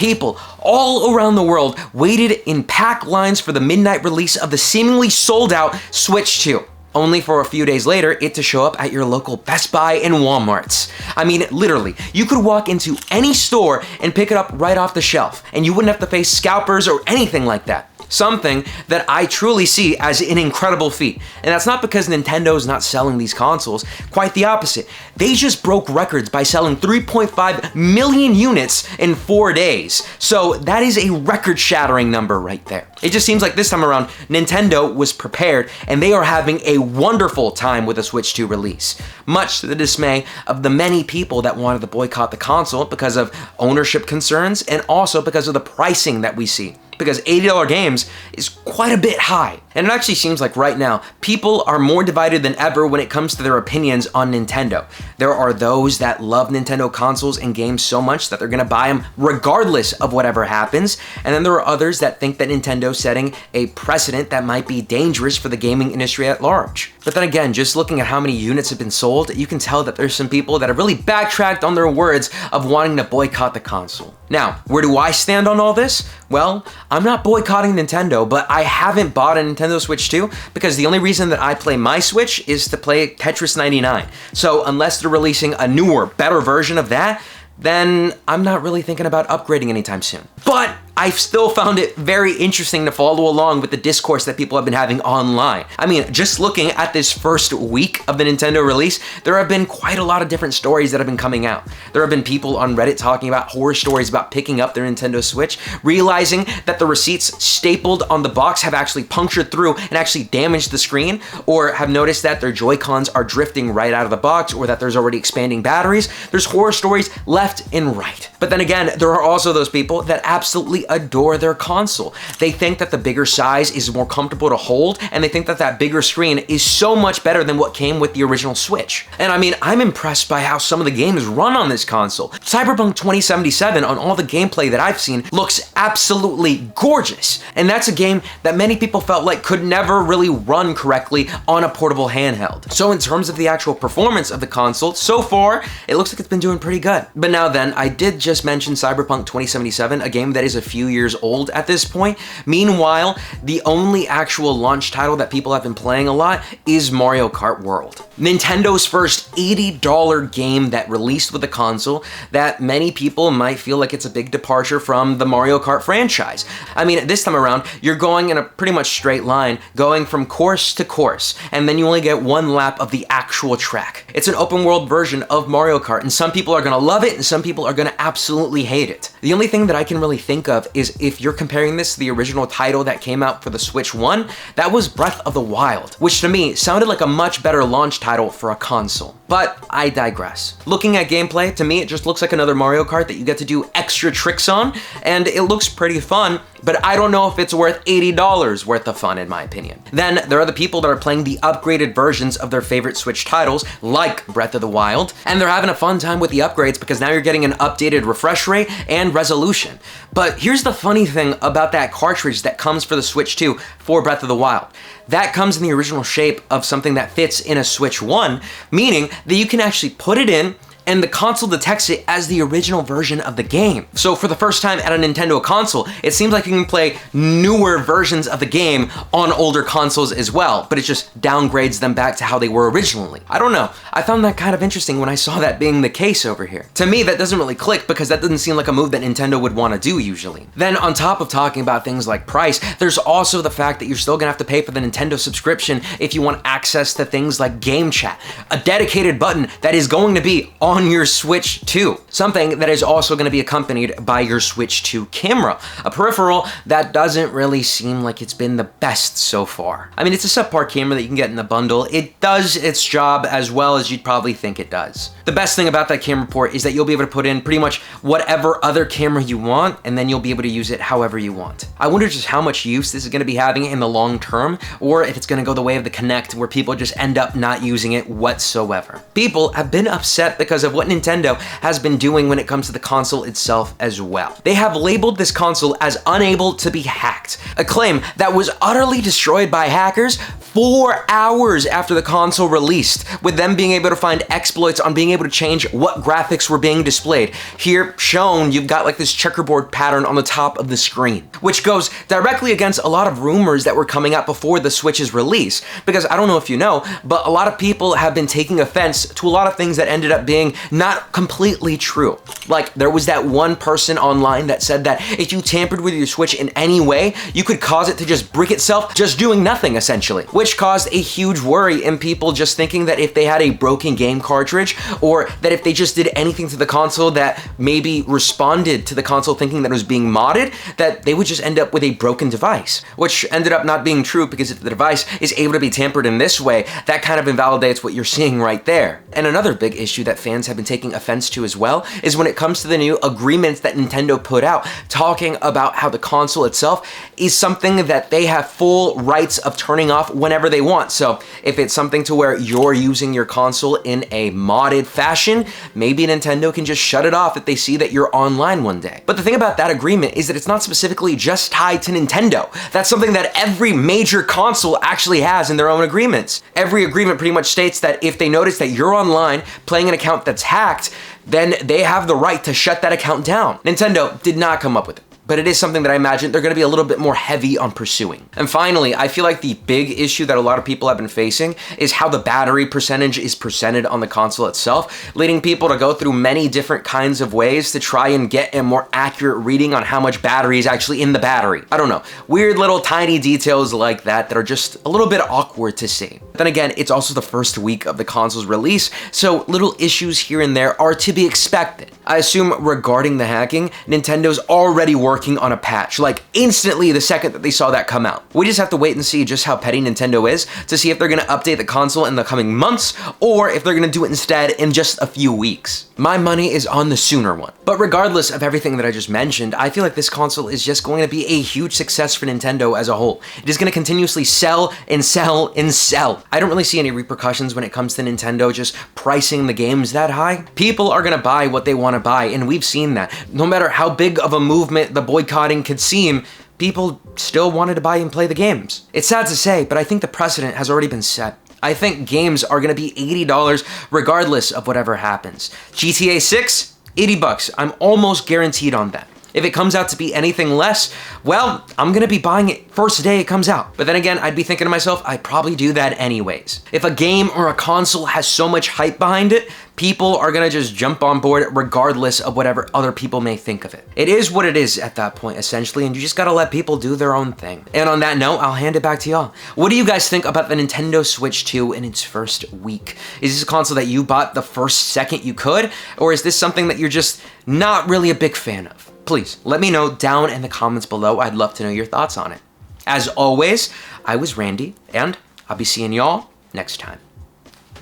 People all around the world waited in packed lines for the midnight release of the seemingly sold out Switch 2. Only for a few days later, it to show up at your local Best Buy and Walmarts. I mean, literally, you could walk into any store and pick it up right off the shelf, and you wouldn't have to face scalpers or anything like that. Something that I truly see as an incredible feat. And that's not because Nintendo's not selling these consoles, quite the opposite. They just broke records by selling 3.5 million units in 4 days. So that is a record-shattering number right there. It just seems like this time around, Nintendo was prepared and they are having a wonderful time with the Switch 2 release. Much to the dismay of the many people that wanted to boycott the console because of ownership concerns and also because of the pricing that we see. Because $80 games is quite a bit high. And it actually seems like right now, people are more divided than ever when it comes to their opinions on Nintendo. There are those that love Nintendo consoles and games so much that they're gonna buy them regardless of whatever happens. And then there are others that think that Nintendo's setting a precedent that might be dangerous for the gaming industry at large. But then again, just looking at how many units have been sold, you can tell that there's some people that have really backtracked on their words of wanting to boycott the console. Now, where do I stand on all this? Well, I'm not boycotting Nintendo, but I haven't bought a Nintendo Switch 2 because the only reason that I play my Switch is to play Tetris 99. So unless they're releasing a newer, better version of that, then I'm not really thinking about upgrading anytime soon. But I've still found it very interesting to follow along with the discourse that people have been having online. I mean, just looking at this first week of the Nintendo release, there have been quite a lot of different stories that have been coming out. There have been people on Reddit talking about horror stories about picking up their Nintendo Switch, realizing that the receipts stapled on the box have actually punctured through and actually damaged the screen, or have noticed that their Joy-Cons are drifting right out of the box, or that there's already expanding batteries. There's horror stories left and right. But then again, there are also those people that absolutely adore their console. They think that the bigger size is more comfortable to hold, and they think that that bigger screen is so much better than what came with the original Switch. And I mean, I'm impressed by how some of the games run on this console. Cyberpunk 2077, on all the gameplay that I've seen, looks absolutely gorgeous. And that's a game that many people felt like could never really run correctly on a portable handheld. So in terms of the actual performance of the console, so far, it looks like it's been doing pretty good. But now then, I did just mention Cyberpunk 2077, a game that is a few years old at this point. Meanwhile, the only actual launch title that people have been playing a lot is Mario Kart World. Nintendo's first $80 game that released with the console that many people might feel like it's a big departure from the Mario Kart franchise. I mean, this time around, you're going in a pretty much straight line, going from course to course, and then you only get one lap of the actual track. It's an open world version of Mario Kart, and some people are gonna love it, and some people are gonna absolutely hate it. The only thing that I can really think of is if you're comparing this to the original title that came out for the Switch 1, that was Breath of the Wild, which to me sounded like a much better launch title for a console. But I digress. Looking at gameplay, to me it just looks like another Mario Kart that you get to do extra tricks on, and it looks pretty fun, but I don't know if it's worth $80 worth of fun in my opinion. Then there are the people that are playing the upgraded versions of their favorite Switch titles, like Breath of the Wild, and they're having a fun time with the upgrades because now you're getting an updated refresh rate and resolution. But here's the funny thing about that cartridge that comes for the Switch 2 for Breath of the Wild. That comes in the original shape of something that fits in a Switch 1, meaning that you can actually put it in and the console detects it as the original version of the game. So for the first time at a Nintendo console, it seems like you can play newer versions of the game on older consoles as well, but it just downgrades them back to how they were originally. I don't know. I found that kind of interesting when I saw that being the case over here. To me, that doesn't really click because that doesn't seem like a move that Nintendo would want to do usually. Then on top of talking about things like price, there's also the fact that you're still gonna have to pay for the Nintendo subscription if you want access to things like game chat, a dedicated button that is going to be on your Switch 2, something that is also going to be accompanied by your Switch 2 camera, a peripheral that doesn't really seem like it's been the best so far. I mean, it's a subpar camera that you can get in the bundle. It does its job as well as you'd probably think it does. The best thing about that camera port is that you'll be able to put in pretty much whatever other camera you want, and then you'll be able to use it however you want. I wonder just how much use this is going to be having in the long term, or if it's going to go the way of the Kinect where people just end up not using it whatsoever. People have been upset because because of what Nintendo has been doing when it comes to the console itself as well. They have labeled this console as unable to be hacked, a claim that was utterly destroyed by hackers 4 hours after the console released, with them being able to find exploits on being able to change what graphics were being displayed. Here shown, you've got like this checkerboard pattern on the top of the screen, which goes directly against a lot of rumors that were coming out before the Switch's release. Because I don't know if you know, but a lot of people have been taking offense to a lot of things that ended up being not completely true. Like, there was that one person online that said that if you tampered with your Switch in any way, you could cause it to just brick itself, just doing nothing essentially, which caused a huge worry in people just thinking that if they had a broken game cartridge, or that if they just did anything to the console that maybe responded to the console thinking that it was being modded, that they would just end up with a broken device, which ended up not being true, because if the device is able to be tampered in this way, that kind of invalidates what you're seeing right there. And another big issue that fans have been taking offense to as well is when it comes to the new agreements that Nintendo put out, talking about how the console itself is something that they have full rights of turning off whenever they want. So if it's something to where you're using your console in a modded fashion, maybe Nintendo can just shut it off if they see that you're online one day. But the thing about that agreement is that it's not specifically just tied to Nintendo. That's something that every major console actually has in their own agreements. Every agreement pretty much states that if they notice that you're online playing an account that's hacked, then they have the right to shut that account down. Nintendo did not come up with it, but it is something that I imagine they're going to be a little bit more heavy on pursuing. And finally, I feel like the big issue that a lot of people have been facing is how the battery percentage is presented on the console itself, leading people to go through many different kinds of ways to try and get a more accurate reading on how much battery is actually in the battery. I don't know, weird little tiny details like that are just a little bit awkward to see. Then again, it's also the first week of the console's release, so little issues here and there are to be expected. I assume regarding the hacking, Nintendo's already working on a patch, like instantly the second that they saw that come out. We just have to wait and see just how petty Nintendo is to see if they're gonna update the console in the coming months, or if they're gonna do it instead in just a few weeks. My money is on the sooner one. But regardless of everything that I just mentioned, I feel like this console is just going to be a huge success for Nintendo as a whole. It is gonna continuously sell and sell and sell. I don't really see any repercussions when it comes to Nintendo just pricing the games that high. People are gonna buy what they want to buy, and we've seen that. No matter how big of a movement the boycotting could seem, people still wanted to buy and play the games. It's sad to say, but I think the precedent has already been set. I think games are gonna be $80 regardless of whatever happens. GTA 6, $80. I'm almost guaranteed on that. If it comes out to be anything less, well, I'm gonna be buying it first day it comes out. But then again, I'd be thinking to myself, I'd probably do that anyways. If a game or a console has so much hype behind it, people are gonna just jump on board regardless of whatever other people may think of it. It is what it is at that point, essentially, and you just gotta let people do their own thing. And on that note, I'll hand it back to y'all. What do you guys think about the Nintendo Switch 2 in its first week? Is this a console that you bought the first second you could? Or is this something that you're just not really a big fan of? Please let me know down in the comments below. I'd love to know your thoughts on it. As always, I was Randy, and I'll be seeing y'all next time.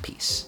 Peace.